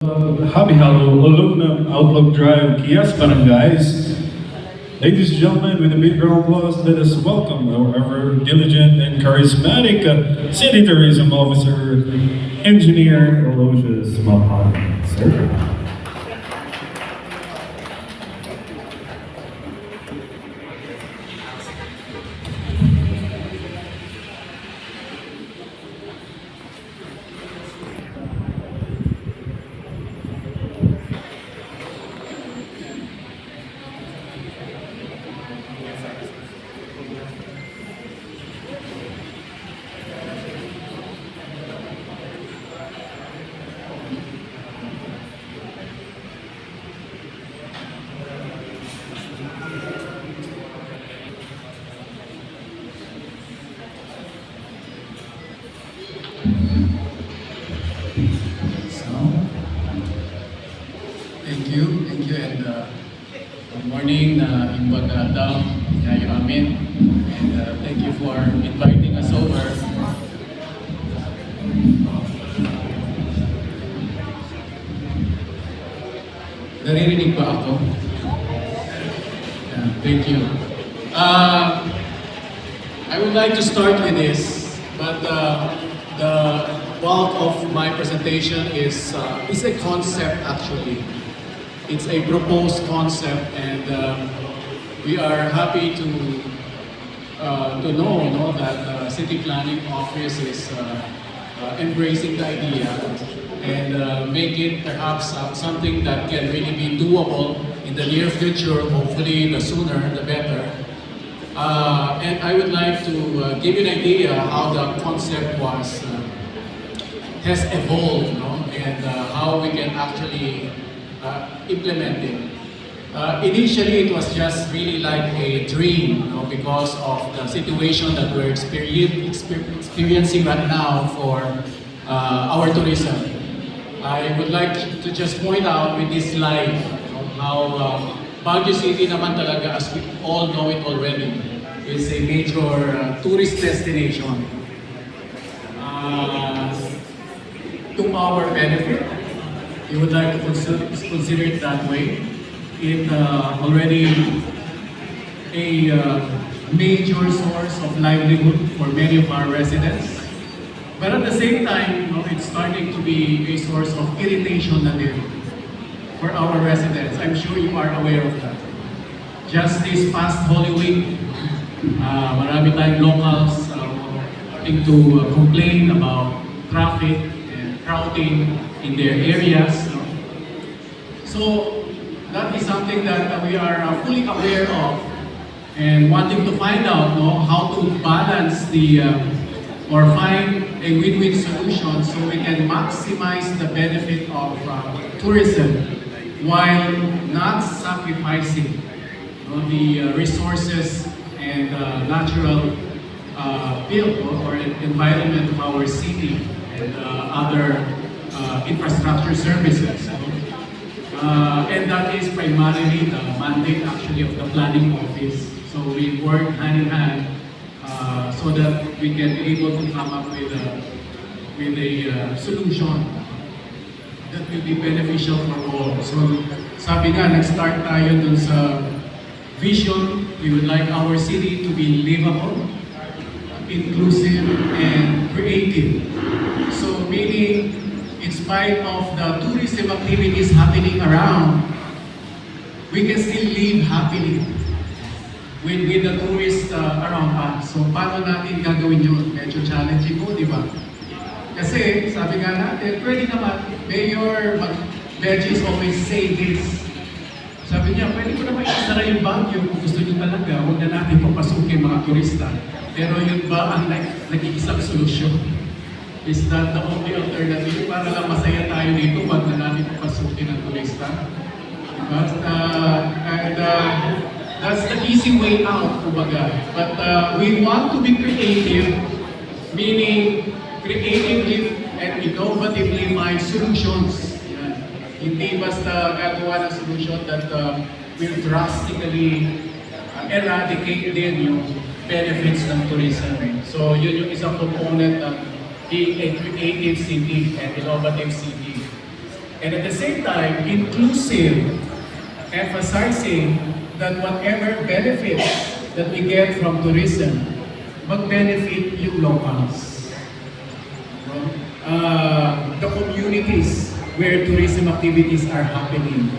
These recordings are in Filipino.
Happy Hello, Alumna Outlook Drive, Kiosk Barangays. Ladies and gentlemen, with a big round of applause, let us welcome our ever diligent and charismatic City Tourism Officer, Engineer Alec Mapalo. Sir. Thank you, and good morning, Imbagandang, Yayo Amin, and thank you for inviting us over. Naririnig ba ako? Yeah, thank you. I would like to start with this, but the bulk of my presentation is a concept actually. It's a proposed concept, and we are happy to know that City Planning Office is embracing the idea and make it perhaps something that can really be doable in the near future. Hopefully, the sooner the better. And I would like to give you an idea how the concept has evolved, and how we can actually implement it. Initially, it was just really like a dream, because of the situation that we're experiencing right now for our tourism. I would like to just point out with this slide how Baguio City naman talaga, as we all know it already, is a major tourist destination. To our benefit, you would like to consider it that way. It already a major source of livelihood for many of our residents. But at the same time, it's starting to be a source of irritation na din for our residents. I'm sure you are aware of that. Just this past Holy Week, marami tayong locals starting to complain about traffic and crowding in their areas. So that is something that we are fully aware of and wanting to find out how to balance or find a win-win solution so we can maximize the benefit of tourism while not sacrificing the resources and natural build or environment of our city and other infrastructure services. And that is primarily the mandate actually of the planning office. So we work hand in hand so that we can be able to come up with a solution that will be beneficial for all. So sabi nga, nag-start tayo dun sa vision. We would like our city to be livable, inclusive, and creative. So meaning, in spite of the tourism activities happening around, we can still live happily with the tourists around us. So paano natin gagawin yun? Medyo challenging mo, di ba? Kasi sabi nga natin, pwede naman, Mayor Veggies always say this. Sabi niya, pwede ko naman isara yung Baguio kung gusto niyo talaga, huwag na natin papasukin mga turista. Pero yun ba ang nag-iisang solusyon? Is that the only alternative? Para lang masaya tayo dito, huwag na natin papasukin ang turista. That's the easy way out, kumbaga. But we want to be creative, meaning creatively and innovatively find solutions. Yan. Hindi basta gagawa ng solution that will drastically eradicate din yung benefits ng tourism. So yun yung isang component ng being a creative city and innovative city. And at the same time, inclusive, emphasizing that whatever benefits that we get from tourism, mag-benefit yung locals. The communities where tourism activities are happening.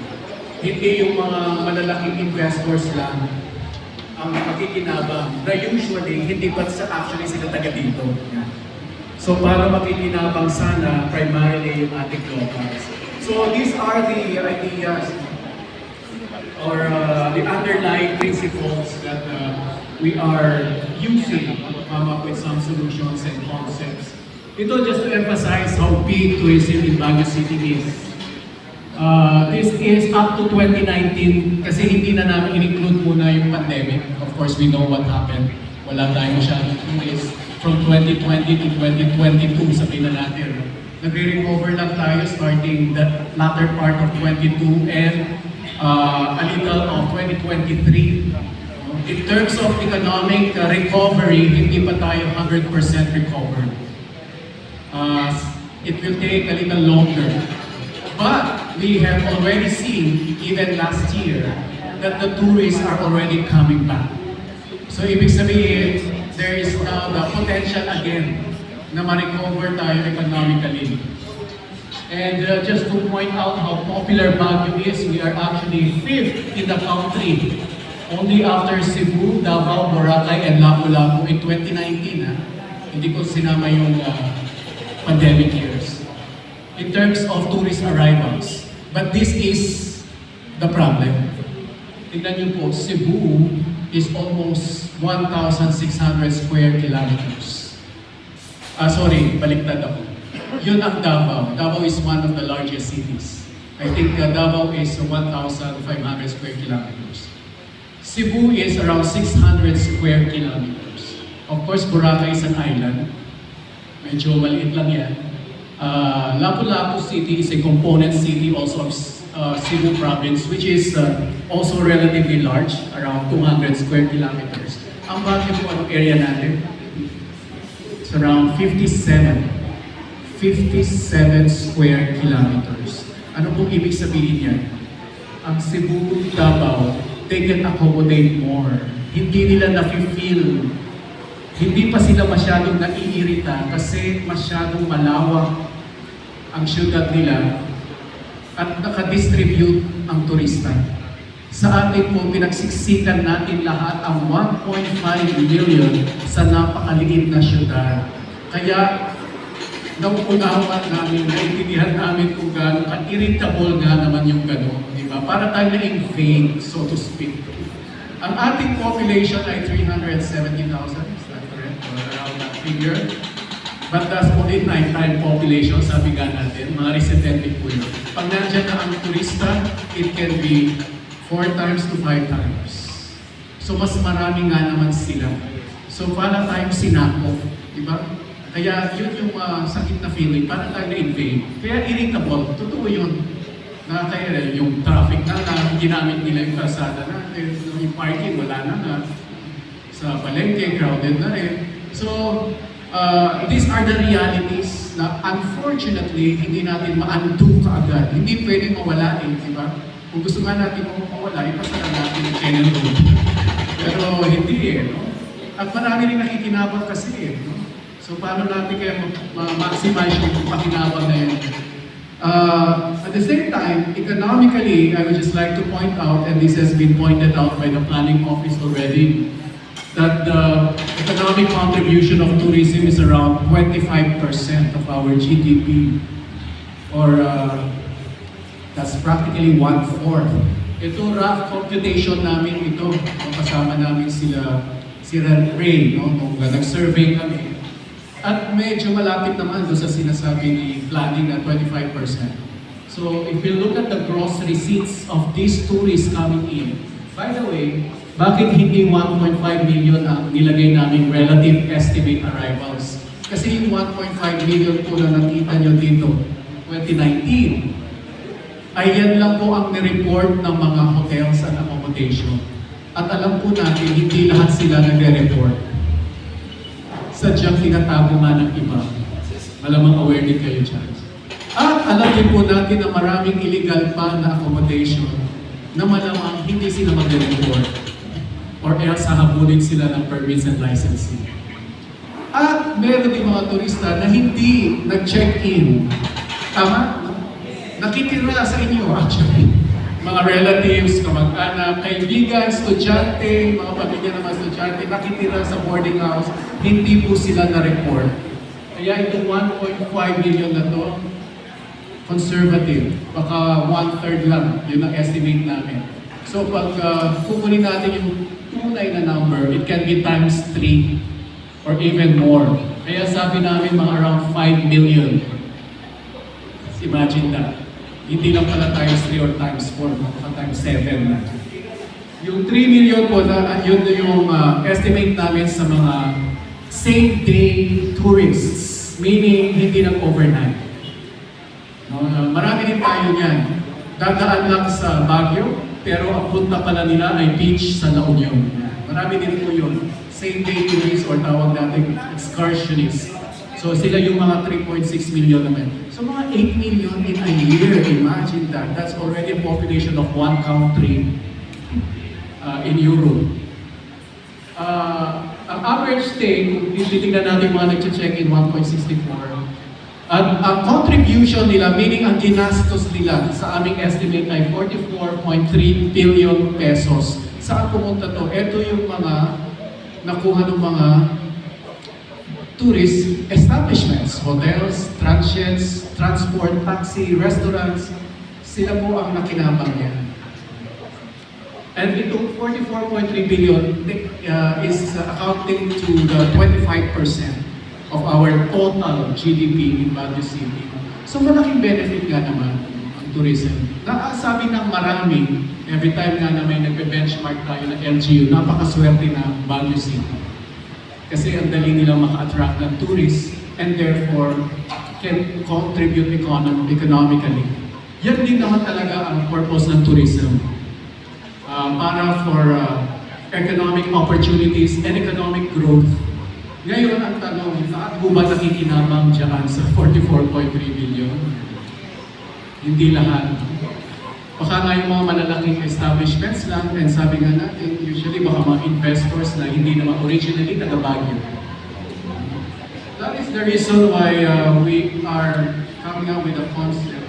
Hindi yung mga malalaking investors lang ang makikinabang na usually hindi pa actually sila taga dito. So para makikinabang sana primarily yung ating locals. So these are the ideas or the underlying principles that we are using to come up with some solutions and concepts. Ito just to emphasize how big tourism in Baguio City is. This is up to 2019 kasi hindi na namin in-include muna yung pandemic. Of course, we know what happened. Wala tayong masyadong tourists. From 2020 to 2022, sabihin na natin. Nagre-recover lang tayo starting the latter part of 22 and a little of 2023. In terms of economic recovery, hindi pa tayo 100% recovered. It will take a little longer. But we have already seen, even last year, that the tourists are already coming back. So ibig sabihin, there is now the potential again na ma-recover tayo economically. And just to point out how popular Baguio is, we are actually 5th in the country. Only after Cebu, Davao, Boracay, and Lapu-Lapu in 2019. Hindi ko sinama yung pandemic years. In terms of tourist arrivals. But this is the problem. Tignan niyo po, Cebu is almost 1,600 square kilometers. Baliktad ako. Yun ang Davao. Davao is one of the largest cities. I think Davao is 1,500 square kilometers. Cebu is around 600 square kilometers. Of course, Boracay is an island. Medyo maliit lang yan. Lapu-Lapu City is a component city also of Cebu province, which is also relatively large, around 200 square kilometers. Ang Baguio po, anong area natin? It's around 57 square kilometers. Ano pong ibig sabihin yan? Ang Cebu, Davao, they can accommodate more. Hindi nila nafe-feel. Hindi pa sila masyadong naiirita kasi masyadong malawak ang syudad nila at nakadistribute ang turista. Sa atin po, pinagsiksikan natin lahat ang 1.5 million sa napakaliit na syudad. Kaya, nauunawan namin, naintindihan namin kung gaano ka-irritable nga naman yung gano'n. Diba? Para tayo na-invade, so to speak. Ang ating population ay 370,000, is that correct? Or around that figure. But that's only nighttime population, sabi nga natin, mga residente po yun. Pag nandiyan na ang turista, it can be 4 times to 5 times. So mas marami nga naman sila. So para tayong sinako, di ba? Kaya yun yung sakit na feeling, para tayo na-invade. Kaya irritable, totoo yun. Kaya yung traffic na ginamit nila yung kalsada natin, yung parking, wala na nga. Sa palengke, crowded na rin. So, these are the realities na unfortunately hindi natin ma-undo kaagad. Hindi pwedeng mawala di ba? Kung gusto nga natin mawala, ipasa lang natin yung Kennel Road. Pero hindi no? At marami rin nakikinabang kasi no? So paano natin kaya ma-maximize yung pakinabang na yun? At the same time, economically, I would just like to point out, and this has been pointed out by the planning office already, that the economic contribution of tourism is around 25% of our GDP, or that's practically 1/4. Ito rough computation namin ito, kasama namin sila Ray, no? Nung nag-survey kami. At medyo malapit naman doon sa sinasabi ni planning na 25%. So if we look at the gross receipts of these tourists coming in, by the way, bakit hindi 1.5 million ang nilagay namin relative estimate arrivals? Kasi yung 1.5 million po na nakita nyo dito, 2019, ay yan lang po ang nireport ng mga hotels and accommodation. At alam po natin, hindi lahat sila nagre-report. Sadyang tinatago nga ng iba. Malamang aware din kayo dyan. At alam din po natin na maraming illegal pa na accommodation na malamang hindi sila mag-report or else hahabulin sila ng permits and licensing. At meron din mga turista na hindi nag-check-in. Tama? Nakitira sa inyo actually. Mga relatives, kamag-anak, kaibigan, estudyante, mga pamilya ng mga estudyante, nakitira sa boarding house, hindi po sila na-report. Kaya itong 1.5 million na to, conservative, baka 1/3 lang, yun ang estimate namin. So pag kukunin natin yung tunay na number, it can be times 3 or even more. Kaya sabi namin mga around 5 million. Imagine that. Hindi lang pala times 3 or times 4, baka times 7 na. Yung 3 million po, yun yung estimate namin sa mga same-day tourists, meaning hindi lang overnight. No, marami din tayo niyan. Dadaan lang sa Baguio, pero ang punta pala nila ay beach sa La Union. Marami din po yun. Same-day tourists or tawag natin excursionists. So sila yung mga 3.6 million naman. So mga 8 million in a year, imagine that. That's already a population of one country in Europe. Ang average stay, kung titignan natin mga nag-check-in, 1.64. At ang contribution nila, meaning ang ginastos nila sa aming estimate ay 44.3 billion pesos. Saan pumunta to? Ito yung mga nakuha ng mga tourist establishments, hotels, transients, transport, taxi, restaurants, sila po ang nakinabang niya. And itong 44.3 billion is accounting to the 25% of our total GDP in Baguio City. So malaking benefit nga naman ang tourism. Sabi ng marami, every time nga na may nagbe-benchmark tayo ng LGU, napakaswerte na Baguio City. Kasi ang dali nilang maka-attract ng tourists and therefore can contribute economically. Yan din naman talaga ang purpose ng tourism. Para for economic opportunities and economic growth. Ngayon ang tanong, saan po ba nakikinabang dyan sa 44.3 billion? Hindi lahat. Baka nga yung mga malalaking establishments lang, and sabi nga natin, usually baka mga investors na hindi naman originally taga Baguio. That is the reason why we are coming up with a concept.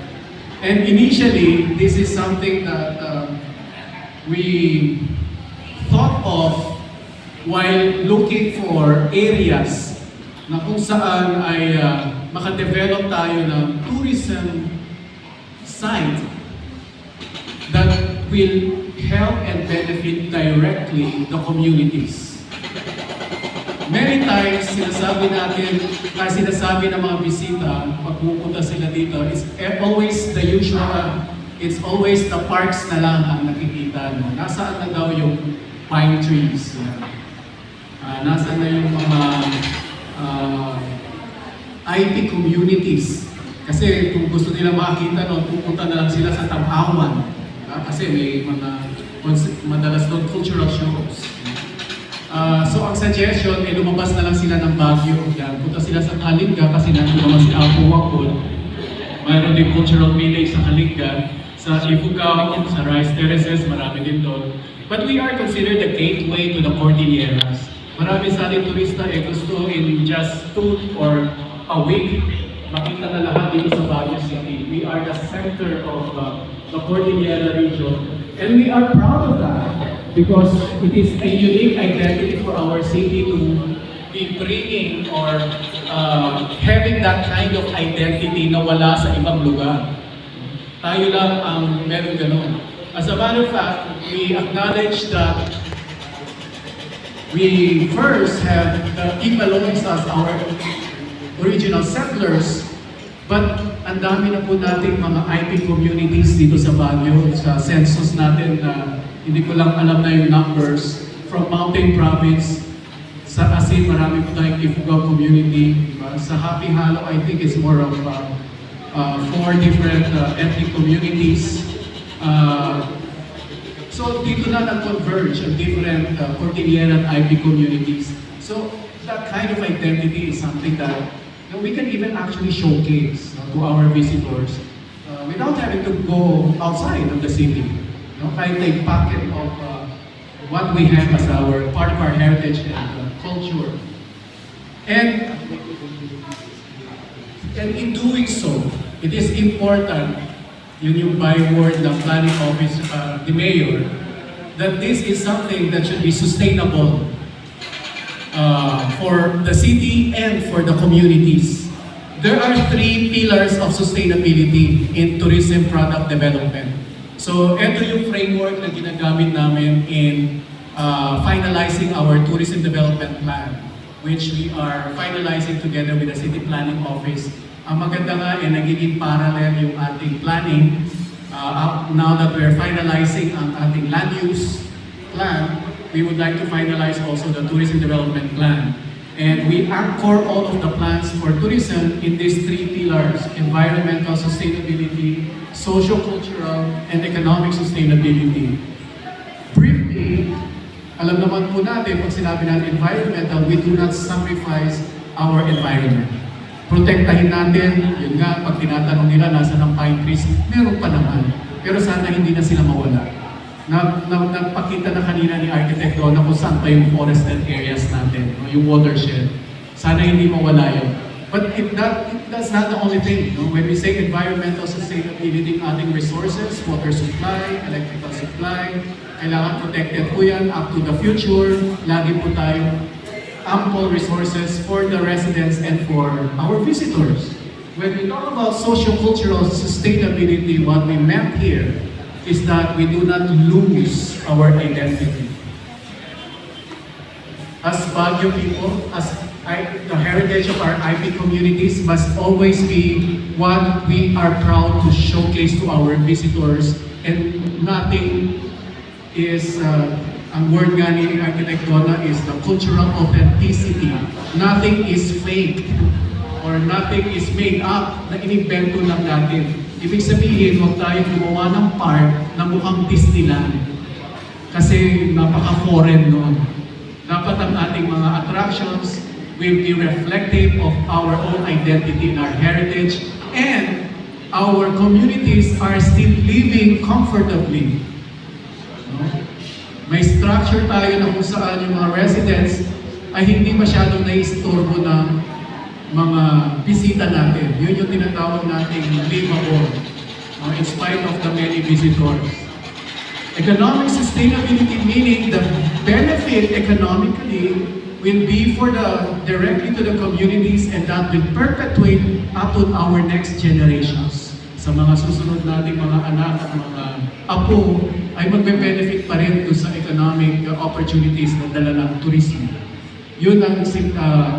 And initially, this is something that we thought of while looking for areas na kung saan ay makadevelop tayo ng tourism site that will help and benefit directly the communities. Many times, sinasabi ng mga bisita, pag pupunta sila dito, it's always the usual, it's always the parks na lang ang nakikita. No? Nasaan na daw yung pine trees? Nasaan na yung mga IT communities? Kasi kung gusto nila makita, no, pupunta na lang sila sa Tabawan. Kasi may madalas doon cultural shows. So ang suggestion, lumabas na lang sila ng Baguio. Punta sila sa Kalinga kasi nandun naman si Apo Wakol. Mayroon din cultural village sa Kalinga. Sa Ifugao, sa Rice Terraces, marami din doon. But we are considered the gateway to the Cordilleras. Marami sa ating turista gusto in just 2 or a week makita na lahat dito sa Baguio City. We are the center of the Cordillera region. And we are proud of that because it is a unique identity for our city to be bringing or having that kind of identity na wala sa ibang lugar. Tayo lang ang meron ganun. As a matter of fact, we acknowledge that we first have the Ibalongs as our original settlers, but ang dami na po nating mga IP communities dito sa Baguio. Sa census natin na hindi ko lang alam na yung numbers from Mountain Province. Sa Asin, marami po tayong Ifugao community. Diba? Sa Happy Hollow, I think it's more of 4 different ethnic communities. So dito na nag-converge ang different Cordillera and IP communities. So that kind of identity is something that we can even actually showcase to our visitors without having to go outside of the city. Kahit a pocket of what we have as our part of our heritage and culture. And in doing so, it is important, yun yung byword ng planning office, the mayor, that this is something that should be sustainable for the city and for the communities. There are 3 pillars of sustainability in tourism product development. So, ito yung framework na ginagamit namin in finalizing our tourism development plan, which we are finalizing together with the City Planning Office. Ang maganda nga nagiging parallel yung ating planning now that we're finalizing ang ating land use plan. We would like to finalize also the tourism development plan. And we anchor all of the plans for tourism in these 3 pillars: environmental sustainability, socio-cultural, and economic sustainability. Briefly, alam naman po natin, pag sinabi natin environmental, we do not sacrifice our environment. Protektahin natin, yun nga, pag tinatanong nila nasa ng pine trees, meron pa naman. Pero sana hindi na sila mawala. Nagpakita na kanina ni Architect Donna kung saan pa yung forested areas natin, yung watershed. Sana hindi mawala yun. But that's not the only thing. When we say environmental sustainability, ating resources, water supply, electrical supply, kailangan protected po yan up to the future. Lagi po tayong ample resources for the residents and for our visitors. When we talk about socio-cultural sustainability, what we meant here is that we do not lose our identity. As Baguio people, the heritage of our IP communities must always be what we are proud to showcase to our visitors, and nothing is, ang word nga ni Architect Donna is the cultural authenticity. Nothing is fake or nothing is made up na inimbento lang natin. Ibig sabihin, huwag tayo gumawa ng park na mukhang Disneyland. Kasi napaka-foreign noon. Dapat ang ating mga attractions will be reflective of our own identity and our heritage, and our communities are still living comfortably. May structure tayo na kung saan yung mga residents ay hindi masyadong naistorbo ng mga bisita natin. Yun yung tinatawag nating livable, in spite of the many visitors. Economic sustainability, meaning the benefit economically will be directly to the communities, and that will perpetuate up to our next generations. Sa mga susunod nating mga anak at mga apo, ay magbe-benefit pa rin doon sa economic opportunities na dala ng turismo. Yun ang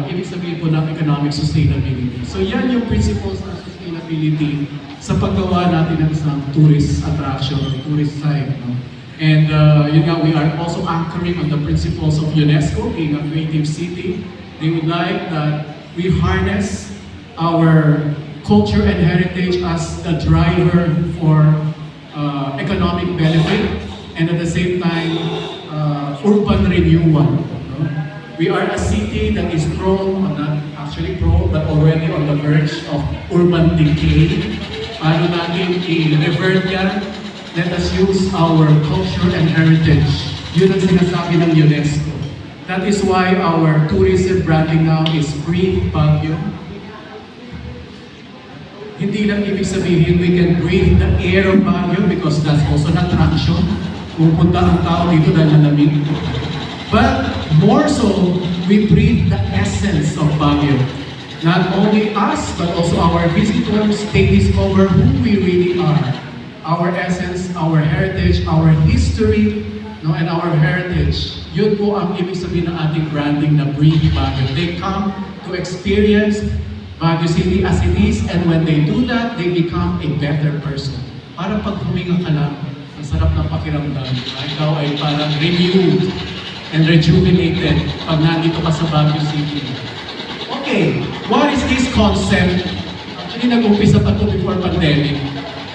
ibig sabihin po ng economic sustainability. So yan yung principles ng sustainability sa paggawa natin ng isang tourist attraction, tourist site. And yun nga, we are also anchoring on the principles of UNESCO, being a creative city. They would like that we harness our culture and heritage as the driver for economic benefit, and at the same time, urban renewal. We are a city that is prone, not actually prone, but already on the verge of urban decay. Paano natin i-revert yan? Let us use our culture and heritage. Yun ang sinasabi ng UNESCO. That is why our tourism branding now is Breathe Baguio. Hindi lang ibig sabihin we can breathe the air of Baguio, because that's also an attraction. Pupunta ang tao dito dahil malamig. But more so, we breathe the essence of Baguio. Not only us, but also our visitors, they discover who we really are. Our essence, our heritage, our history, and our heritage. Yun po ang ibig sabihin ng ating branding na Breathe Baguio. They come to experience Baguio City as it is, and when they do that, they become a better person. Parang pag huminga ka lang, ang sarap ng pakiramdam. Ikaw ay parang renewed and rejuvenated pag nandito ka sa Baguio City. Okay, what is this concept? Actually, nag-umpisa pa ito before pandemic.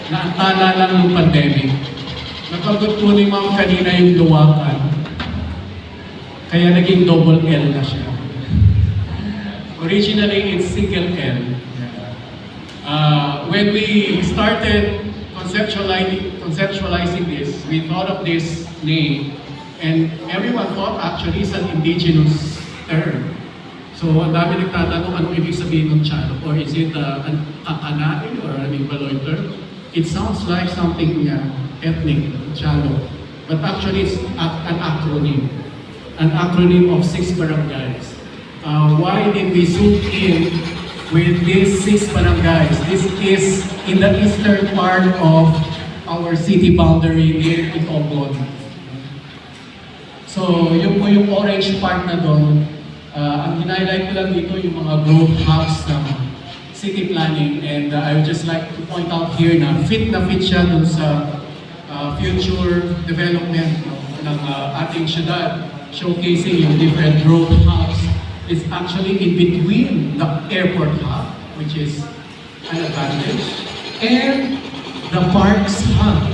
Naantala lang ng pandemic. Napagod po ni Ma'am kanina yung luwakan. Kaya naging double L na siya. Originally, it's single L. When we started conceptualizing this, we thought of this name, and everyone thought actually it's an indigenous term. So, ang dami nagtatanong anong ibig sabihin ng CHALLOK, or is it an kakanain or an Imbaloy term? It sounds like something ethnic, CHALLOK, but actually it's an acronym of 6 barangays. Why did we zoom in with these 6 barangays? This is in the eastern part of our city boundary near Itogon. So, yung orange part na doon, ang highlight ko lang dito yung mga growth hubs ng city planning, and I would just like to point out here na fit siya dun sa future development ng ating syudad, showcasing yung different growth hubs. It's actually in between the airport hub, which is an advantage, and the parks hub.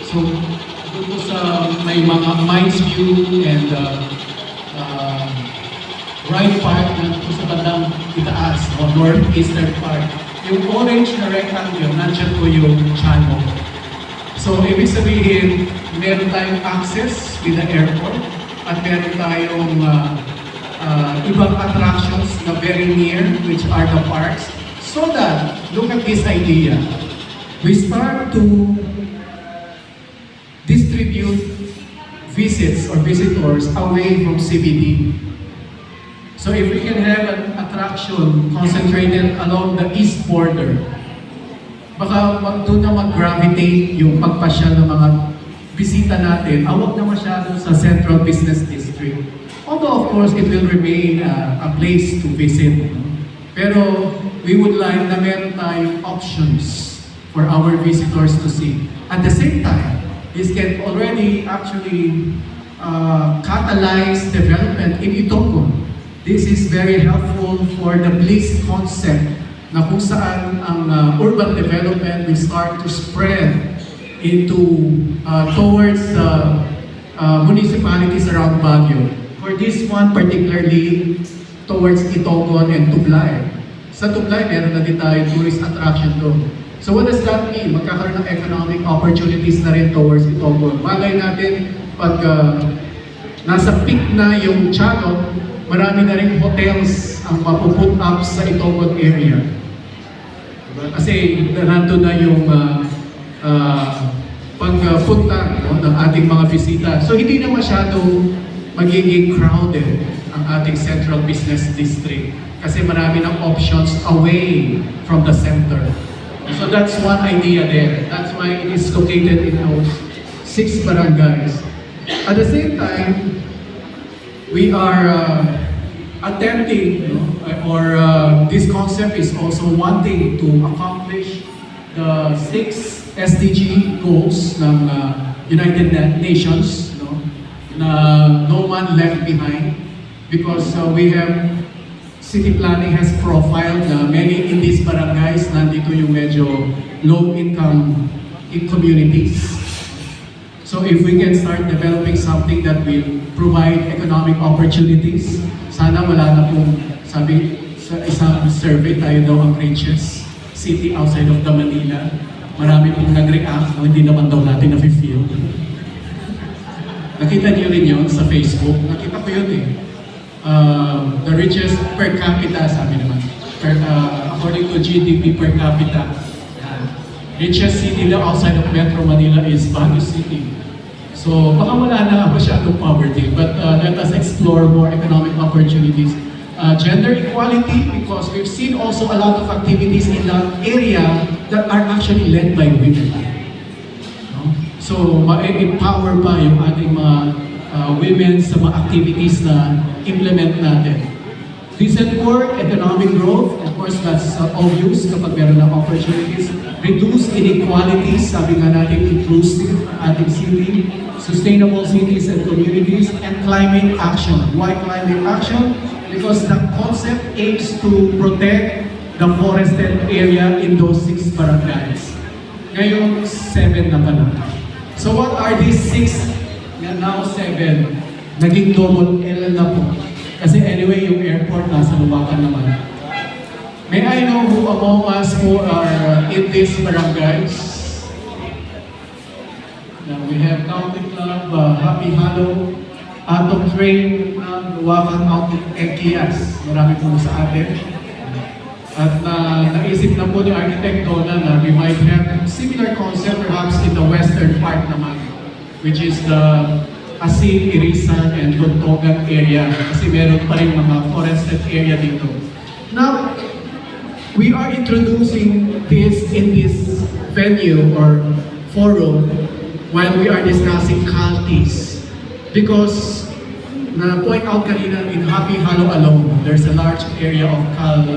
So, dito sa may mga Mines View and right part na dito sa bandang itaas, o northeastern part. Yung orange na rectangle, nandiyan po yung CHALLOK. So, ibig sabihin, meron tayong access with the airport at meron tayong ibang attractions na very near, which are the parks. So that, look at this idea. We start to distribute visits or visitors away from CBD. So if we can have an attraction concentrated along the east border, baka doon na mag-gravitate yung pagpasyal ng mga bisita natin, awag na masyado sa Central Business District. Although of course it will remain a place to visit. Pero we would like na meron tayong options for our visitors to see. At the same time, this can already actually catalyze development in Itogon. This is very helpful for the bliss concept na kung saan ang urban development will start to spread into towards municipalities around Baguio. For this one particularly towards Itogon and Tublay. Sa Tublay, meron na din tayo tourist attraction doon. So what does that mean? Magkakaroon ng economic opportunities na rin towards Itogon. Malay natin pag nasa peak na yung CHALLOK, marami na rin hotels ang mapuput up sa Itogon area. Kasi nandun na yung pagpunta ng ating mga bisita. So hindi na masyado magiging crowded ang ating Central Business District kasi marami ng options away from the center. So that's one idea there. That's why it is located in those 6 barangays. At the same time, we are attempting, or this concept is also wanting to accomplish the 6 SDG goals ng United Nations, na no man left behind, because we have city planning has profiled many in these barangays, nandito yung medyo low income communities. So if we can start developing something that will provide economic opportunities, sana wala na pong, sabi sa isang survey, tayo daw ang richest city outside of the Manila. Marami pong nag-react, hindi naman daw natin na-feel. Nakita niyo rin yun sa Facebook, nakita ko yun eh. The richest per capita, sabi naman, according to GDP per capita, richest city daw outside of Metro Manila is Baguio City. So baka wala na masyadong poverty, but let us explore more economic opportunities. Gender equality, because we've seen also a lot of activities in that area that are actually led by women. So ma-empower pa yung ating mga women sa mga activities na implement natin. Decent work, economic growth, of course that's obvious kapag meron ng opportunities. Reduce inequalities, sabi nga natin inclusive ating city, sustainable cities and communities, and climate action. Why climate action? Because the concept aims to protect the forested area in those 6 barangays. Ngayon, 7 na pala. So what are these 6? Now 7. Naging double L na po. Kasi anyway, yung airport nasa Lubacan naman. May I know who among us who are in these barangays? Now we have County Club, Happy Hollow, Atok Train, Luwakan, Atok Ekias. Marami po sa atin. At naisip na po ni Architect Donna na we might have similar concept perhaps in the western part naman, which is the Asin, Irisan, and Tuntogan area. Kasi meron pa rin mga forested area dito. Now, we are introducing this in this venue or forum while we are discussing CALTs. Because, na-point out kanina in Happy Hollow alone, there's a large area of CALT.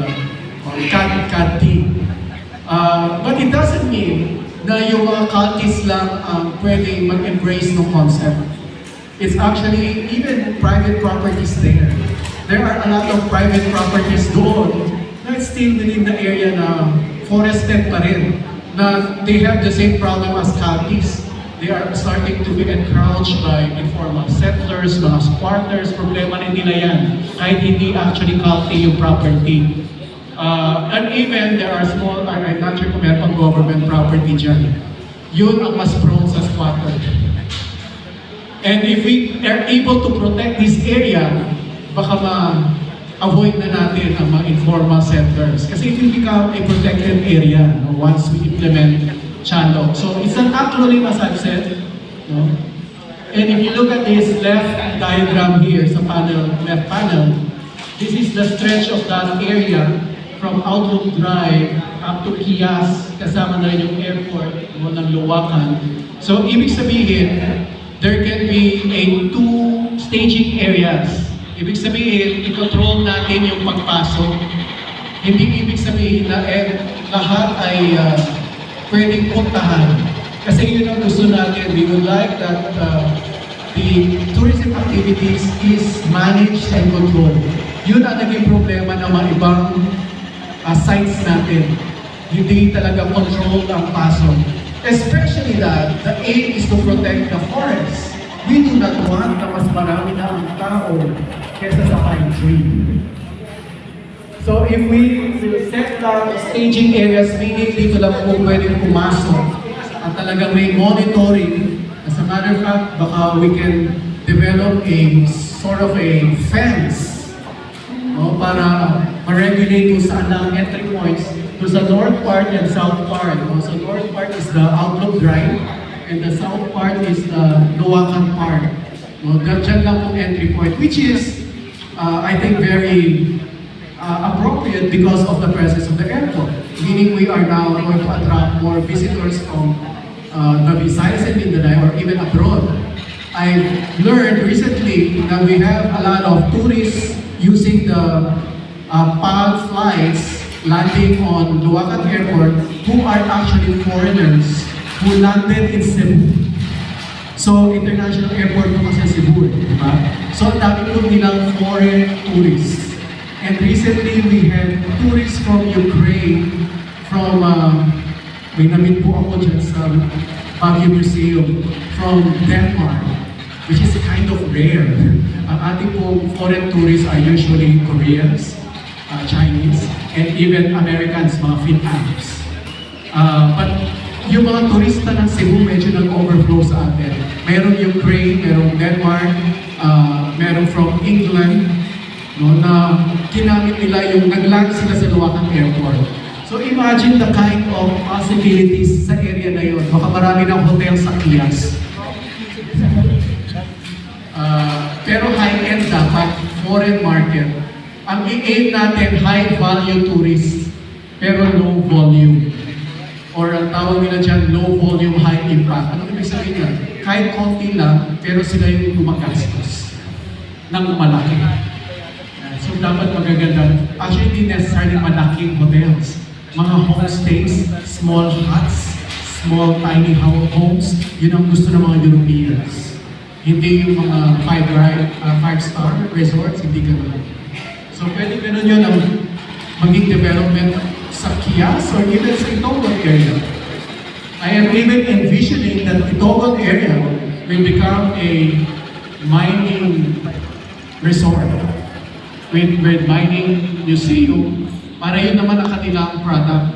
But it doesn't mean na yung mga CALTs lang pwedeng mag-embrace ng concept. It's actually even private properties there. There are a lot of private properties doon na still within the area na forested pa rin. Na they have the same problem as CALTs. They are starting to be encroached by informal settlers, mga squatters. Problema rin nila yan. Kahit hindi actually CALT yung property. And even there are small, I'm not sure kung meron pang government property dyan. Yun ang mas prone sa squatter. And if we are able to protect this area, baka ma-avoid na natin ang mga informal settlers. Kasi it will become a protected area once we implement CHALLOK. So it's an acronym as I've said. No? And if you look at this left diagram here sa panel, left panel, this is the stretch of that area from Outlook Drive up to Kias, kasama na rin yung airport ng Luwakan. So ibig sabihin, there can be two staging areas. Ibig sabihin, i-control natin yung pagpasok. Hindi ibig sabihin na lahat ay pwedeng puntahan. Kasi yun ang gusto natin. We would like that the tourism activities is managed and controlled. Yun ang naging problema ng mga ibang sites natin. Hindi talaga control ang pasok. Especially that the aim is to protect the forest. We do not want na mas marami na ang tao kesa sa pine tree. So if we set down staging areas, meaning dito lang po pwedeng pumasok at talagang may monitoring. As a matter of fact, baka we can develop a sort of a fence para ma-regulate kung saan ang entry points. So sa north part and south part. So north part is the Outlook Drive and the south part is the Luwakan part. Diyan lang ang entry point, which is, I think, very appropriate because of the presence of the airport. Meaning we are now going to attract more visitors from the Visayas and Mindanao or even abroad. I learned recently that we have a lot of tourists using the PAL flights landing on Luwakan Airport who are actually foreigners who landed in Cebu. So, international airport naman sa Cebu, di ba? So, ang dami po nilang foreign tourists. And recently, we had tourists from Ukraine, from, may namit po ako dyan sa Baguio Museum, from Denmark, which is kind of rare. Ang ating po foreign tourists are usually Koreans, Chinese, and even Americans, mga Filipinos. But yung mga turista ng Cebu medyo nag-overflow sa atin. Meron Ukraine, meron Denmark, meron from England, na ginamit nila yung nag-land sila sa Luwakan Airport. So imagine the kind of possibilities sa area na yun. Baka marami ng hotel sa Kias. Pero high-end dapat, foreign market. Ang i-aim natin, high-value tourists, pero low volume. Or ang tawag nila dyan, low volume, high impact. Ano ibig sabihin yan? Kahit konti lang, pero sila yung gumagastos ng malaki. So dapat magaganda. Actually, hindi necessarily malaking hotels. Mga homestays, small huts, small tiny homes, yun ang gusto ng mga Europeans. Hindi yung mga five-star resorts, hindi ganun. So pwede ganun yun ang maging development sa Kias or even sa Itogon area. I am even envisioning that Itogon area will become a mining resort. with mining museum, para yun naman ang kanilang product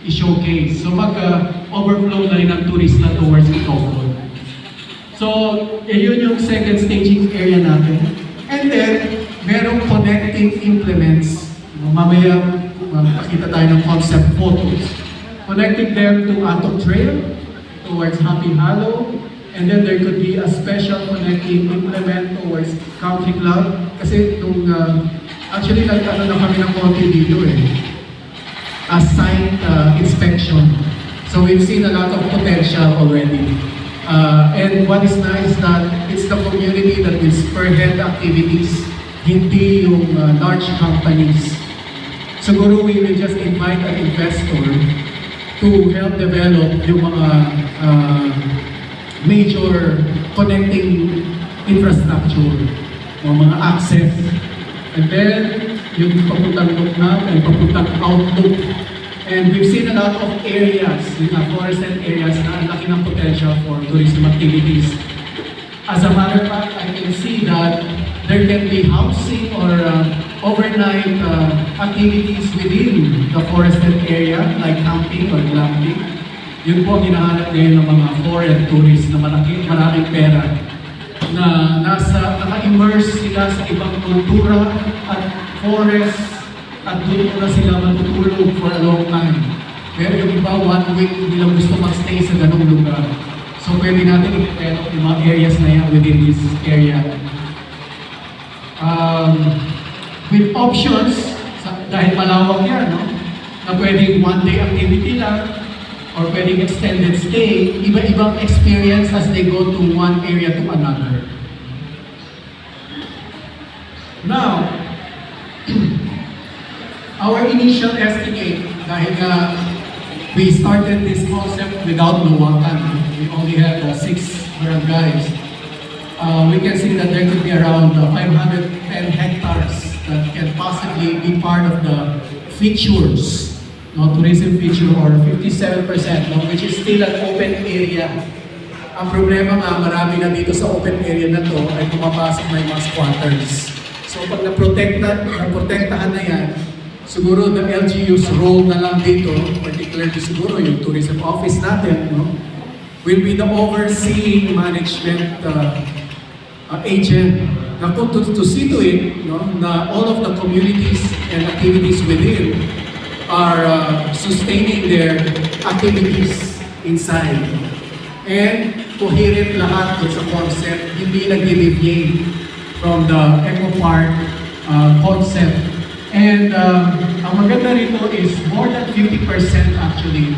i-showcase. So mag-overflow na rin ng turista towards Itogon. So, yun yung second staging area natin. And then, merong connecting implements. Mamaya, makita tayo ng concept photos. Connecting them to Atok Trail, towards Happy Hollow, and then there could be a special connecting implement towards Country Club. Kasi nung, actually, nag-ano na kami ng konti dito a site inspection. So we've seen a lot of potential already. And what is nice that it's the community that will spearhead activities, hindi yung large companies. Siguro we will just invite an investor to help develop yung mga major connecting infrastructure, mga access. And then, yung papuntang Luknap and papuntang Outlook. And we've seen a lot of areas, forested areas na ang laki ng potential for tourism activities. As a matter of fact, I can see that there can be housing or overnight activities within the forested area, like camping or glamping. Yun po ang hinahanap ngayon ng mga foreign tourists na maraming pera, na naka-immerse sila sa ibang kultura at forest, at doon na sila matutulog for a long time. Pero yung iba, 1 week, hindi lang gusto mag-stay sa ganung lugar. So pwede natin i-develop yung mga areas na yan within this area. With options, dahil malawak yan, no? Na pwedeng one-day activity lang, or pwedeng extended stay, iba-ibang experience as they go to one area to another. Now, our initial estimate, dahil we started this concept without Luwakan, we only have 6 barangays. We can see that there could be around 510 hectares that can possibly be part of the features, tourism feature, or 57%, which is still an open area. Ang problema nga, marami na dito sa open area na to ay pumapasok na yung mga squatters. So pag naprotektahan na yan, siguro the LGU's role na lang dito, particularly siguro yung tourism office natin, will be the overseeing management agent na to see to it na all of the communities and activities within are sustaining their activities inside. And coherent lahat sa concept, hindi nag-deviate from the Eco Park concept. And ang maganda rito is more than 50% actually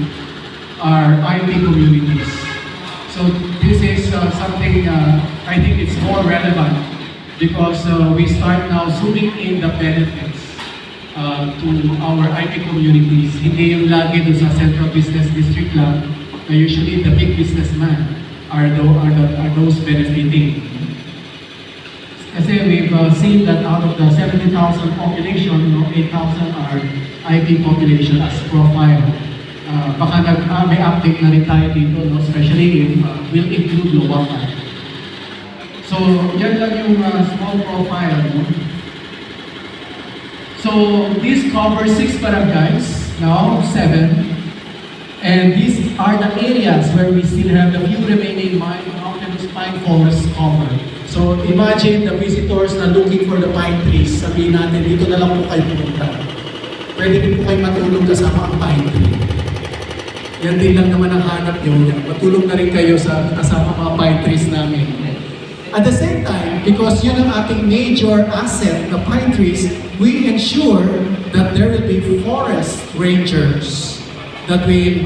are IP communities. So this is something I think it's more relevant because we start now zooming in the benefits to our IP communities. Hindi yung lagi doon sa Central Business District lang, na usually the big businessmen are those benefiting. Kasi we've seen that out of the 70,000 population, 8,000 are IP population as profile. Baka may update na rin tayo dito, especially if we'll include Luwakan. So, yan lang yung small profile. So, this covers 6 barangays, now 7. And these are the areas where we still have the few remaining mountainous pine forests covered. So imagine the visitors na looking for the pine trees, sabihin natin, dito na lang po kayo pumunta. Pwede din po kayo matulog kasama ang pine tree. Yan din lang naman ang hanap nyo. Matulog na rin kayo sa kasama mga pine trees namin. At the same time, because yun ang ating major asset, the pine trees, we ensure that there will be forest rangers that will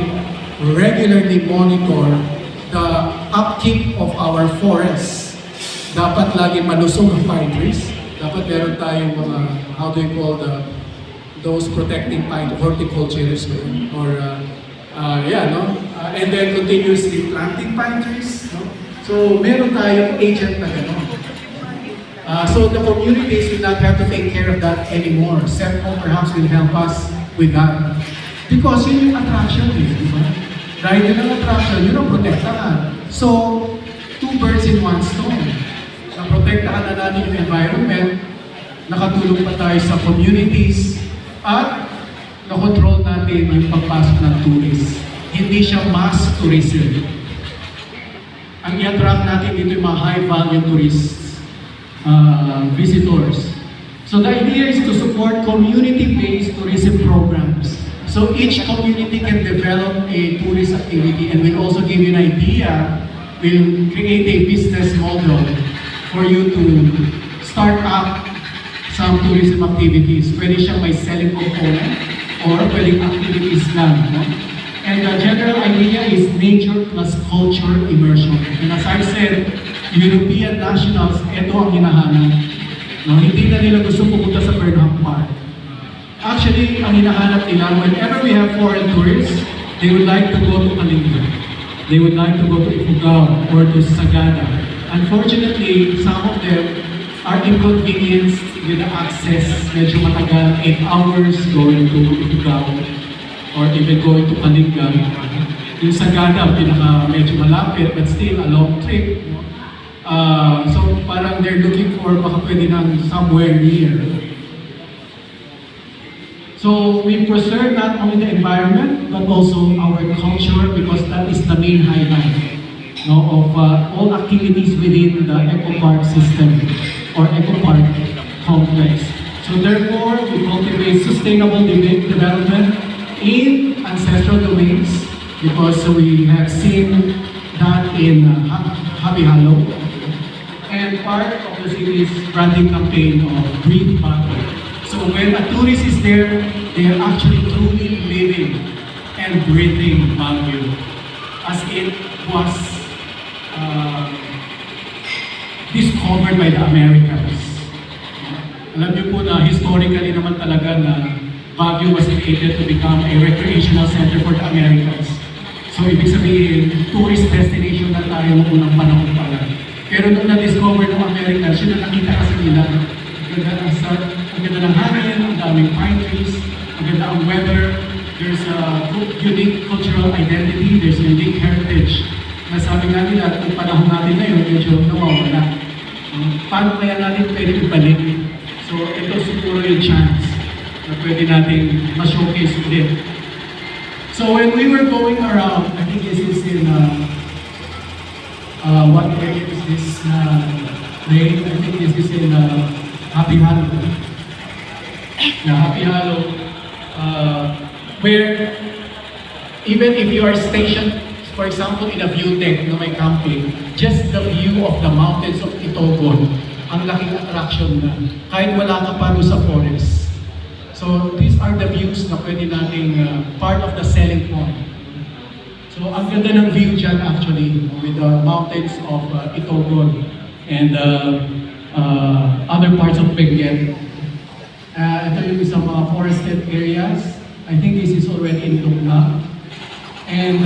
regularly monitor the upkeep of our forests. Dapat lagi malusog ang pine trees. Dapat meron tayong mga, how do you call those protecting pine horticulturists or and then continuously planting pine trees. So meron tayong agent na gano'n. So the communities will not have to take care of that anymore. CEPCO perhaps will help us with that. Because yun yung attraction di ba? Dahil yun ang attraction, yun ang protektahan. So, 2 birds in 1 stone. Protektahan na natin yung environment, nakatulong pa tayo sa communities, at nakontrol natin yung pagpasok ng tourists. Hindi siya mass tourism. Ang i-attract natin dito yung mga high-value tourists, visitors. So the idea is to support community-based tourism programs. So each community can develop a tourist activity, and we'll also give you an idea. We'll create a business model for you to start up some tourism activities. Pwede siyang may selling component or pwedeng activities lang. No? And the general idea is nature plus culture immersion. And as I said, European nationals, ito ang hinahanap. No, hindi na nila gusto pumunta sa Burnham Park. Actually, ang hinahanap nila, whenever we have foreign tourists, they would like to go to Kalinga. They would like to go to Ifugao or to Sagada. Unfortunately, some of them are inconvenienced with the access. Medyo matagal, 8 hours going to Ifugao or even going to Kalinga. Yung Sagada, medyo malapit, but still a long trip. So parang they're looking for baka pwede nang somewhere near. So we preserve not only the environment but also our culture, because that is the main highlight, no, of all activities within the eco park system or eco park complex. So therefore, we cultivate sustainable development in ancestral domains, because we have seen that in Happy-Halo. And part of the city's branding campaign of Breathe Baguio. So when a tourist is there, they are actually truly living and breathing Baguio as it was discovered by the Americans. Alam niyo po na historically naman talaga na Baguio was created to become a recreational center for the Americans. So ibig sabihin, tourist destination na tayo noong unang panahon pa lang. Pero nung na-discover ng Americans, yun na nakita kasi nila, ang ganda ng hangin, ang daming pine trees, ang ganda ang weather, there's a unique cultural identity, there's a unique heritage. Nasabi nga nila, kung panahon natin ngayon, medyo nawawala. Paano kaya natin pwede ibalik? So ito siguro yung chance na pwede natin ma-showcase ulit. So when we were going around, I think this is in what area is this? Rain? I think this is in Happy-Halo. Happy-Halo, where even if you are stationed, for example, in a view deck na may camping, just the view of the mountains of Itogon, ang laking attraction na. Kahit wala ka pa sa forest. So these are the views na pwede nating part of the selling point. So ang ganda ng view dyan actually with the mountains of Itogon and other parts of Benguet. Ito yung isang mga forested areas. I think this is already in Lugna. And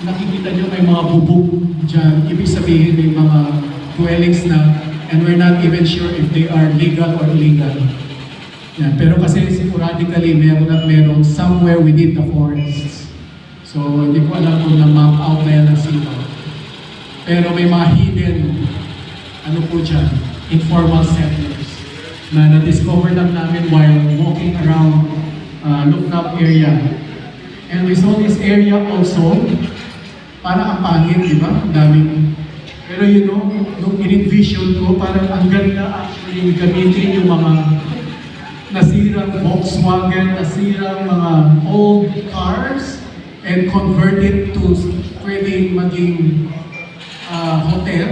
nakikita nyo may mga bubog dyan. Ibig sabihin may mga dwellings na, and we're not even sure if they are legal or illegal. Yeah, pero kasi sporadically meron at meron somewhere within the forests. So hindi ko alam kung na-map out na yan ng sino. Pero may mga hidden, ano po dyan, informal settlers na na-discover lang namin while walking around Luknap area. And we saw this area also, parang ang pangit, di ba? Ang daming. Pero you know, nung in-envision ko, parang ang ganda actually gamitin yung mga nasirang Volkswagen, nasirang mga old cars, and convert it to pwedeng maging hotel,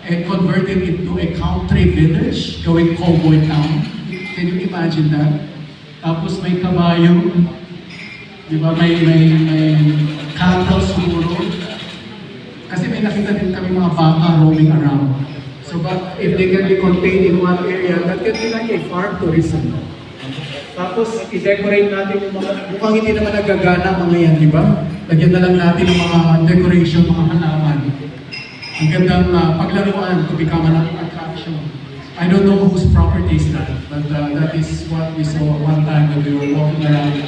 and convert it into a country village, going cowboy town. Can you imagine that? Tapos may kabayo, di ba? May cattle siguro. Kasi may nakita din kami mga baka roaming around. So but if they can be contained in one area, that can be like a farm tourism. Tapos i-decorate natin yung mga, mukhang hindi naman nagagana mga yan, di ba? Lagyan na lang natin ng mga decoration, mga halaman. Ang gandang paglaruan to become an attraction. I don't know whose property is that, but that is what we saw one time when we were walking around.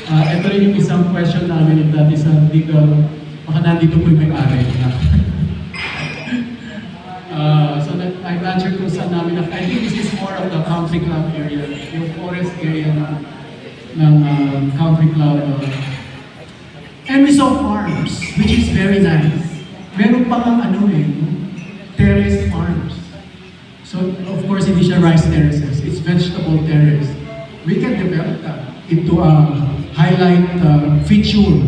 Ito rin yung isang question namin if that is legal. Baka nandito po yung may-ari. So I'm not agriculture kung saan namin, I think this is more of the country club area, yung forest area ng country club. And we saw farms, which is very nice. Meron pa kang terrace farms. So, of course, hindi siya rice terraces, it's vegetable terrace. We can develop that into a highlight feature,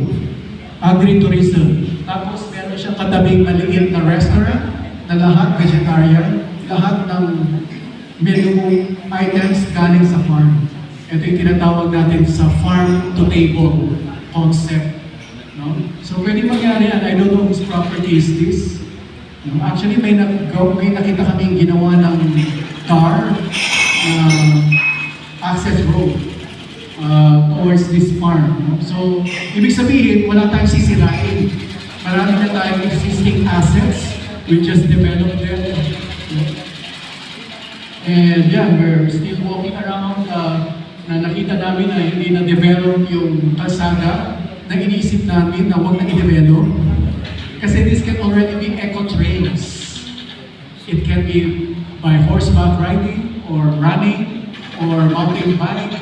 agritourism. Tapos, meron siyang katabing maliit na restaurant na lahat vegetarian, lahat ng menu items galing sa farm. Ito yung tinatawag natin sa farm-to-table concept. No? So, pwede mangyari yan. I don't know whose property is this. No? Actually, may nakita kaming ginawa ng tar access road towards this farm. No? So, ibig sabihin, wala tayong sisirain. Marami na tayong existing assets. We just developed them. And yeah, we're still walking around na nakita namin na hindi na-develop yung kalsada na iniisip namin na huwag na i-develop. Kasi this can already be eco-trails. It can be by horseback riding or running or mountain bike.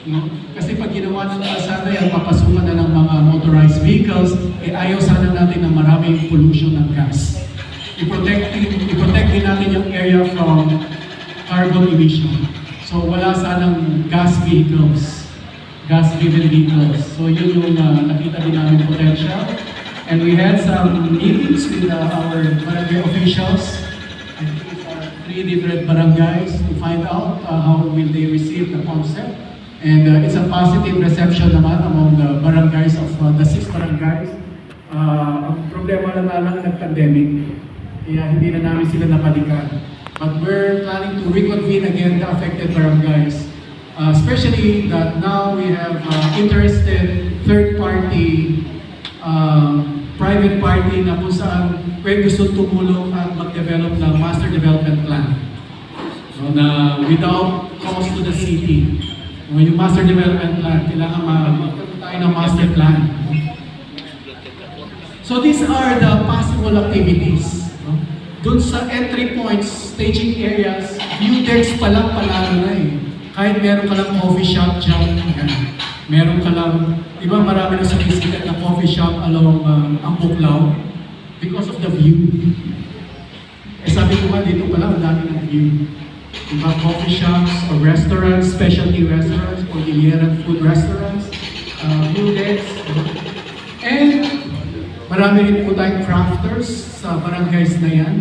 No? Kasi pag ginawa ng kalsada yan, papasukan na ng mga motorized vehicles, ayaw sana natin na maraming pollution ng gas. I-protect din natin yung area from carbon emission. So wala sanang gas-driven vehicles. So yun yung nakita din namin potential. And we had some meetings with our barangay officials. I think it's 3 different barangays to find out how will they receive the concept. And it's a positive reception naman among the barangays of the 6 barangays. Ang problema lang nag-pandemic, kaya hindi na namin sila napalikan. But we're planning to reconvene again the affected barangays. Especially that now we have interested third-party, private party na kung saan pwede gusto tumulong at mag-develop ng master development plan. So na without cost to the city. Yung master development plan, kailangan magkaroon tayo ng master plan. So these are the possible activities. Doon sa entry points, staging areas, view decks pa lang palalo na eh. Kahit meron ka lang coffee shop dyan, meron ka lang, di ba marami na sumisikat na coffee shop along ang Buklaw because of the view. Eh sabi ko nga dito pala, ang dami ng view. Diba coffee shops or restaurants, specialty restaurants, or Iliran food restaurants, view decks. And marami rin po tayong crafters sa barangays na yan.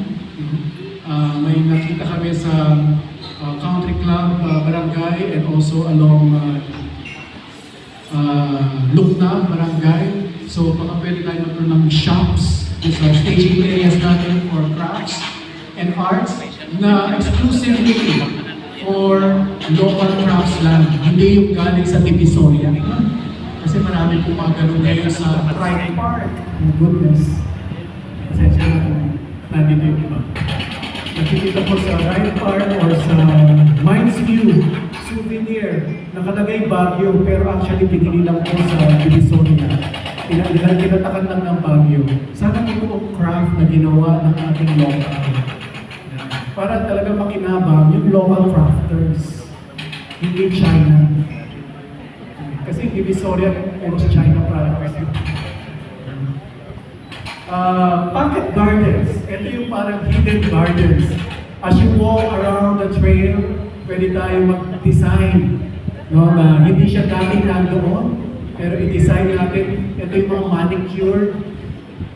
May nakita kami sa country club barangay and also along Lukna barangay. So baka pwede tayo magkaroon ng shops, sa staging areas natin for crafts and arts na exclusively for local crafts lang, hindi yung galing sa Divisoria. Kasi marami po mga ganun ngayon sa Pride Park. Oh goodness. Pasensya na po. Nandito yung iba. Nakikita po sa Pride Park or sa Mines View, souvenir, nakalagay Baguio, pero actually pinili lang po sa Divisoria. Tinatakan lang ng Baguio. Sana po yung craft na ginawa ng ating local. Para talaga makinabang yung local crafters, hindi China. Kasi Divisoria pero sa China products. Pocket gardens. Ito yung parang hidden gardens. As you walk around the trail, pwede tayo mag-design. No, na hindi siya dating nandoon, pero i-design natin. Ito yung mga manicured.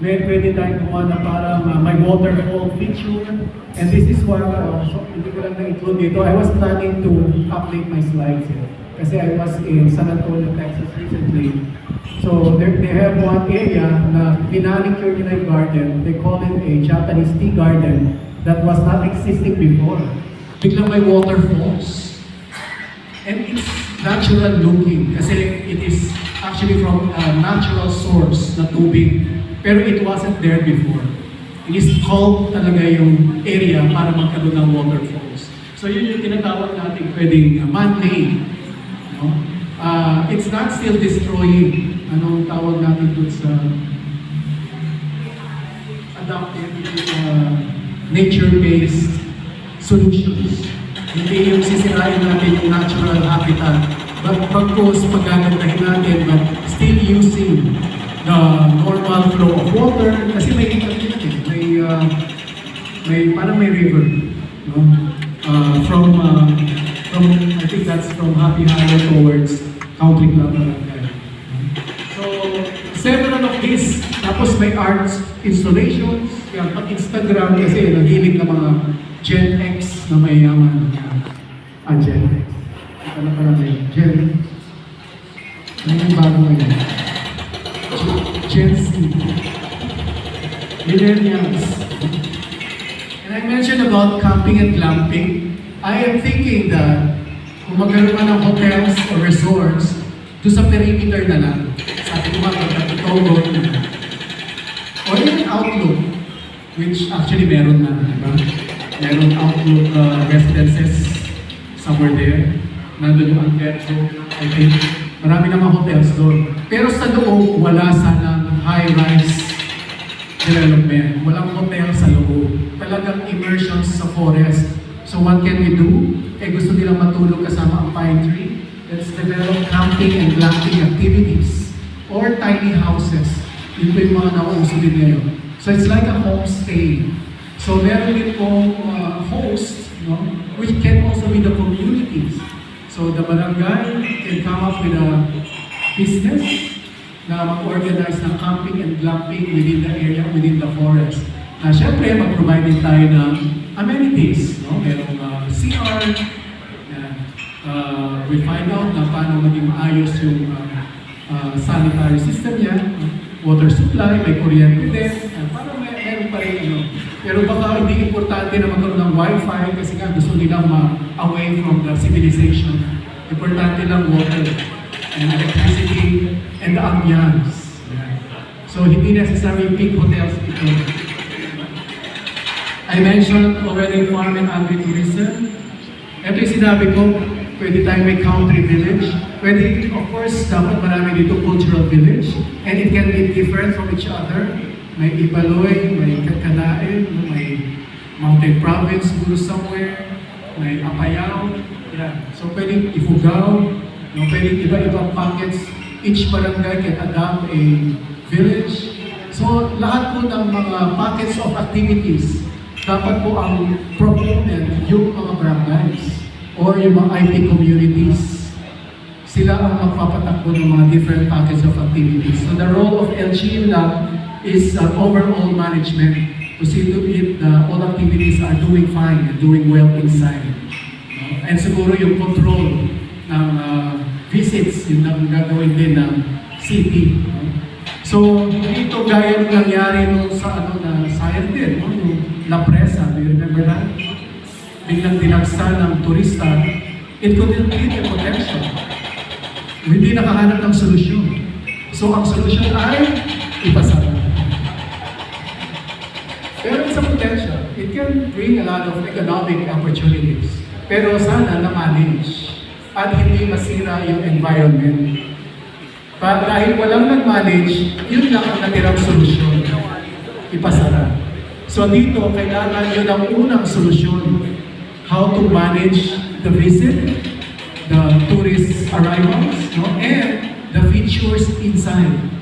Pwede tayong gumawa na parang may waterfall feature. And this is what, hindi ko lang na-include dito. I was planning to update my slides here. Kasi I was in San Antonio, Texas recently. So they have one area na pinanicure nila yung garden. They call it a Japanese tea garden that was not existing before. Biglang may waterfalls. And it's natural looking kasi it is actually from a natural source na tubig. Pero it wasn't there before. It is called talaga yung area para magkaroon ng waterfalls. So yun yung tinatawag natin pwedeng man-made. No? It's not still destroying. Anong tawag natin dun sa adaptive nature-based solutions. Hindi yung sisirain natin yung natural habitat, but pagkos paggagandahin natin, but still using the normal flow of water, kasi may parang may river, no? From I think that's from Happy Hollow towards Country Club Barangay. So, several of these, tapos may arts installations, kaya pag-Instagram kasi nahilig ng mga Gen X na mayaman. Gen X. Ano pala may Gen? Ano yung bago ngayon? Gen Z. Millennials. And I mentioned about camping and glamping. I am thinking that kung magkaroon man ng hotels or resorts, doon sa perimeter na lang. Sabi ko mga pagkatutogon na. Or even Outlook, which actually meron na, di ba? Meron Outlook residences somewhere there. Nandun yung Alberto, I think. Marami namang hotels doon. Pero sa loob, wala sanang high-rise development. Walang hotel sa loob. Talagang immersions sa forest. So what can we do? Gusto nilang matulog kasama ang pine tree. Let's develop camping and glamping activities. Or tiny houses. Yun po yung mga nauuso din ngayon. So it's like a homestay. So meron din pong host, no? Which can also be the communities. So the barangay can come up with a business na mag-organize ng camping and glamping within the area, within the forest. Siyempre, mag-provide din tayo ng amenities, no? Merong CR, we find out na paano maging maayos yung sanitary system niya, water supply, may kuryente din, parang meron pa rin ano. Pero baka hindi importante na magkaroon ng wifi kasi nga gusto nilang away from the civilization. Importante lang water and electricity and the ambience. So hindi necessarily big hotels ito. I mentioned already farm and agritourism. Ito yung sinabi ko, pwede tayong may country village. Pwede, of course, dapat marami dito cultural village. And it can be different from each other. May Ibaloy, may Kakanain, may Mountain Province, siguro somewhere, may Apayao. Yeah. So pwedeng Ifugao, pwedeng iba-ibang pockets. Each barangay can adopt a village. So lahat po ng mga pockets of activities, dapat po ang proponent yung mga barangays or yung mga IP communities. Sila ang magpapatakbo ng mga different pockets of activities. So the role of LGU Lab is overall management to see to it all activities are doing fine and doing well inside. And siguro yung control ng visits, yun ang gagawin din ng city. So dito gaya ng nangyari nung sa sayang din, yung La Presa, do you remember that? Biglang dinagsa ng turista, it could be a potential. Hindi nakahanap ng solusyon. So ang solusyon ay ipasara. Pero it's a potential. It can bring a lot of economic opportunities. Pero sana na-manage at hindi masira yung environment. Dahil walang nag-manage, yun lang ang natirang solusyon. Ipasara. So dito, kailangan yun ang unang solusyon. How to manage the visit, the tourist arrivals, and the features inside.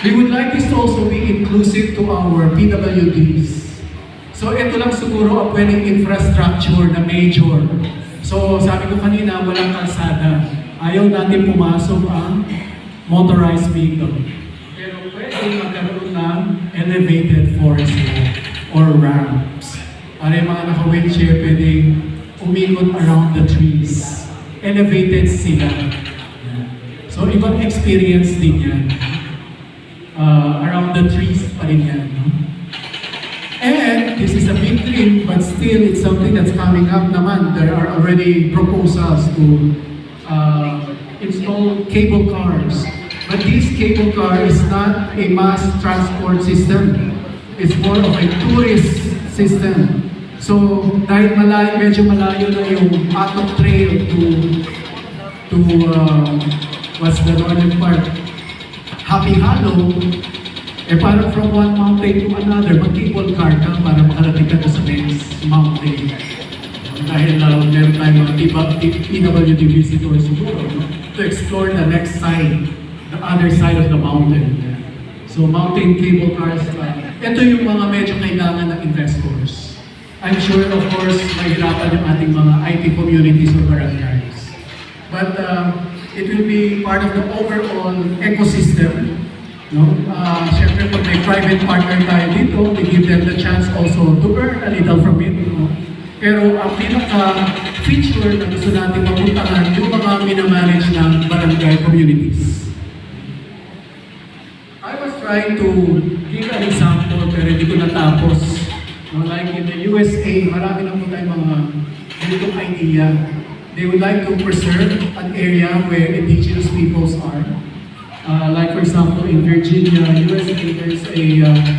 We would like this to also be inclusive to our PWDs. So ito lang siguro ang pwedeng infrastructure na major. So sabi ko kanina, walang kalsada. Ayaw natin pumasok ang motorized vehicle. Pero pwede magkaroon ng elevated forest or ramps. Para yung mga naka-wheelchair pwedeng umikot around the trees. Elevated sila. So ibang experience din yan. Around the trees pa rin yan. No? And this is a big dream, but still it's something that's coming up naman. There are already proposals to install cable cars. But this cable car is not a mass transport system. It's more of a tourist system. So dahil medyo malayo na yung Atok Trail to what's the northern part? Happy Hollow, parang from one mountain to another, mag-cable car ka para makarating ka sa next mountain. Dahil meron tayong mga PWD visitors siguro, no? To explore the next side, the other side of the mountain. So mountain cable cars, ito yung mga medyo kailangan ng investors. I'm sure, of course, mahirapan yung ating mga IT communities or barangays. But it will be part of the overall ecosystem. No? Siyempre, pag may private partner tayo dito, we give them the chance also to earn a little from it. No? Pero ang pinaka-feature na gusto natin mapuntahan yung mga minamanage ng barangay communities. I was trying to give an example pero hindi ko natapos. No, like in the USA, marami na po tayong mga ganitong idea. They would like to preserve an area where indigenous peoples are. Like for example, in Virginia, USA, there's a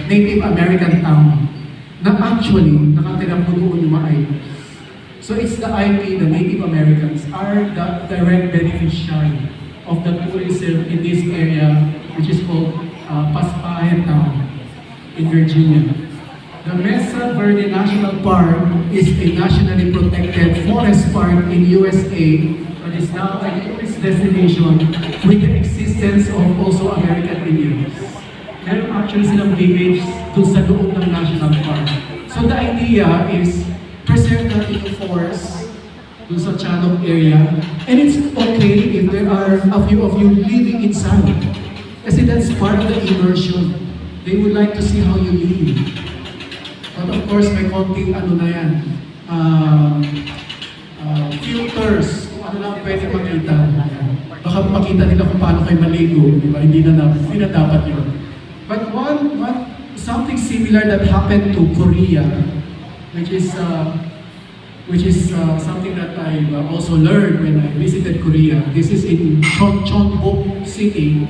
Native American town na actually nakatira po doon yung mga items. So it's the IP, the Native Americans are the direct beneficiary of the tourism in this area, which is called Paspahe Town in Virginia. The Mesa Verde National Park is a nationally protected forest park in USA that is now a tourist destination with the existence of also American Indians. Meron actually silang village doon sa loob ng national park. So the idea is preserve natin yung forest doon sa CHALLOK area, and it's okay if there are a few of you living inside. Kasi that's part of the immersion. They would like to see how you live. But of course, may konting ano na yan, filters, kung ano lang pwede makita. Baka makita nila kung paano kayo maligo, di ba? Hindi na dapat yun. But something similar that happened to Korea, which is something that I also learned when I visited Korea. This is in Cheongbuk City.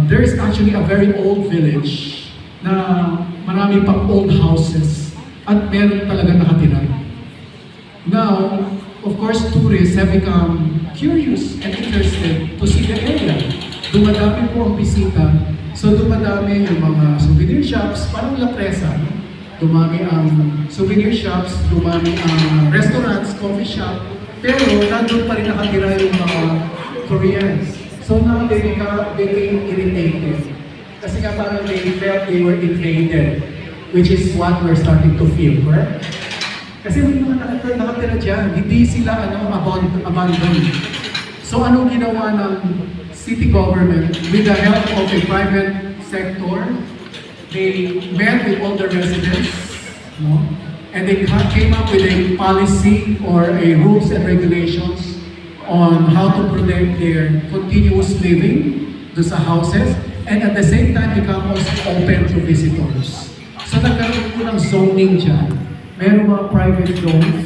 There is actually a very old village na marami pang old houses at meron talaga nakatira. Now, of course, tourists have become curious and interested to see the area. Dumadami po ang bisita, so dumadami yung mga souvenir shops, parang La Presa. Dumami ang souvenir shops, dumami ang restaurants, coffee shop, pero nandun pa rin nakatira yung mga Koreans. So now they became irritated. Kasi nga parang they felt they were invaded, which is what we're starting to feel, correct? Kasi may mga nakatira dyan, hindi sila abandoned. So anong ginawa ng city government with the help of a private sector? They met with all the residents, no? And they came up with a policy or a rules and regulations on how to protect their continuous living do sa houses, and at the same time become also open to visitors. So nagkaroon po ng zoning dyan. Meron mga private zones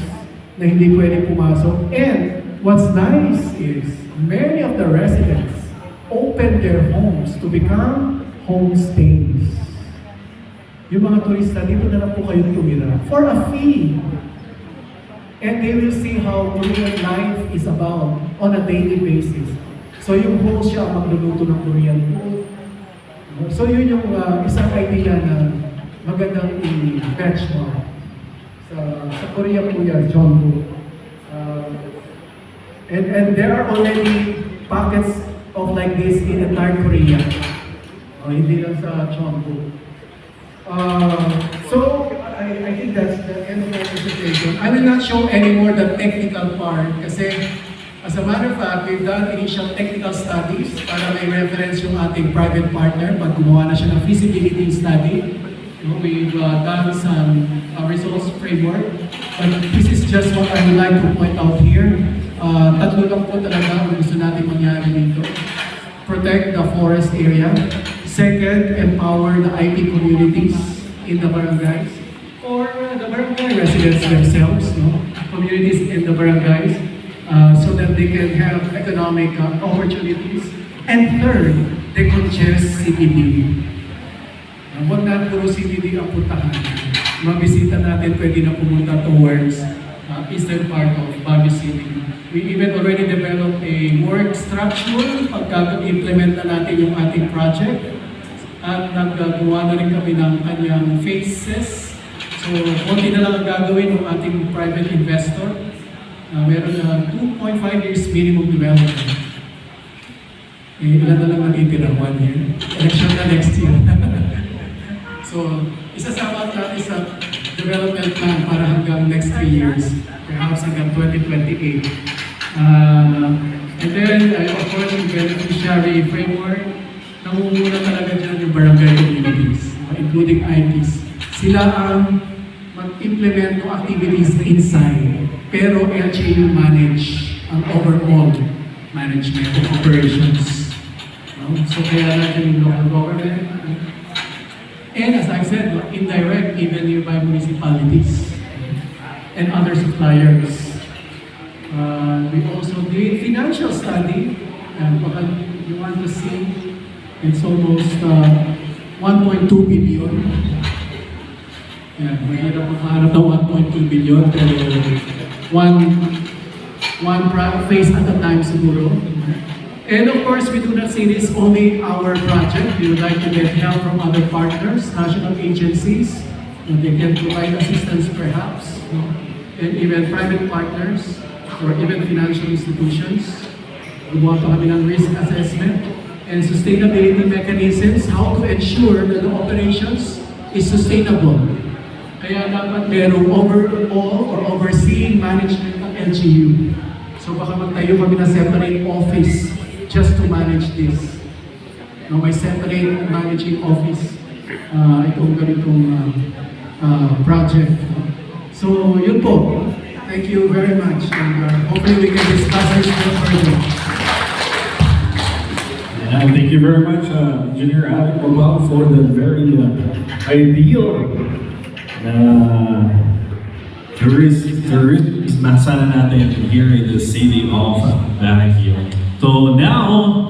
na hindi pwede pumasok. And what's nice is many of the residents open their homes to become homestays. Yung mga turista, dito na lang po kayo tumira for a fee. And they will see how Korean life is about on a daily basis. So yung host siya ang magluluto ng Korean food. So yun yung isang idea na magandang i-benchmark. Sa Korea po yan, Cheongbuk. And there are already pockets of like this in entire Korea. Hindi lang sa Cheongbuk. So I think that's the end of my presentation. I will not show anymore the technical part kasi as a matter of fact, we've done initial technical studies para may reference yung ating private partner pag gumawa na siya ng feasibility study. We've done some results framework, but this is just what I would like to point out here. Tatlo lang po talaga ang gusto natin mangyari dito. Protect the forest area. Second, empower the IP communities in the barangays or the barangay residents themselves, no? Communities in the barangays. So that they can have economic opportunities. And third, decongest CBD. Huwag na puro CBD ang puntahan. Mabisita natin, pwede na pumunta towards eastern part of Baguio City. We even already developed a work structure pagka-implement na natin yung ating project. at naggagawa na rin kami ng kanyang phases. So, konti na lang ang gagawin ng ating private investor. Meron na 2.5 years minimum development. Ilan na lang natitira? 1 year? Election na next year. So, isasama natin sa development plan para hanggang next 3 years, perhaps hanggang 2028. And then, of course, yung beneficiary framework, nangunguna talaga dyan yung barangay communities, including IPs. Sila ang mag-implement ng activities inside, pero LGU manage ang overall management of operations. So kaya natin yung local government. And as I said, indirect, even nearby municipalities and other suppliers. We also did financial study, and you want to see, it's almost 1.2 billion. Yeah, mahirap makahanap ng 1.2 billion, pero one phase at a time siguro. And of course, we do not see this only our project. We would like to get help from other partners, national agencies, and they can provide assistance perhaps, and even private partners, or even financial institutions. Gumawa pa kami ng risk assessment and sustainability mechanisms, how to ensure that the operations is sustainable. Kaya dapat merong overall or overseeing management ng LGU. So baka magtayo kami na separate office just to manage this. No, may separate managing office itong ganitong project. So yun po. Thank you very much. And hopefully we can discuss this further. And thank you very much, Engineer Alec Mapalo, for the very ideal tourism sana natin here in the city of Baguio. So now,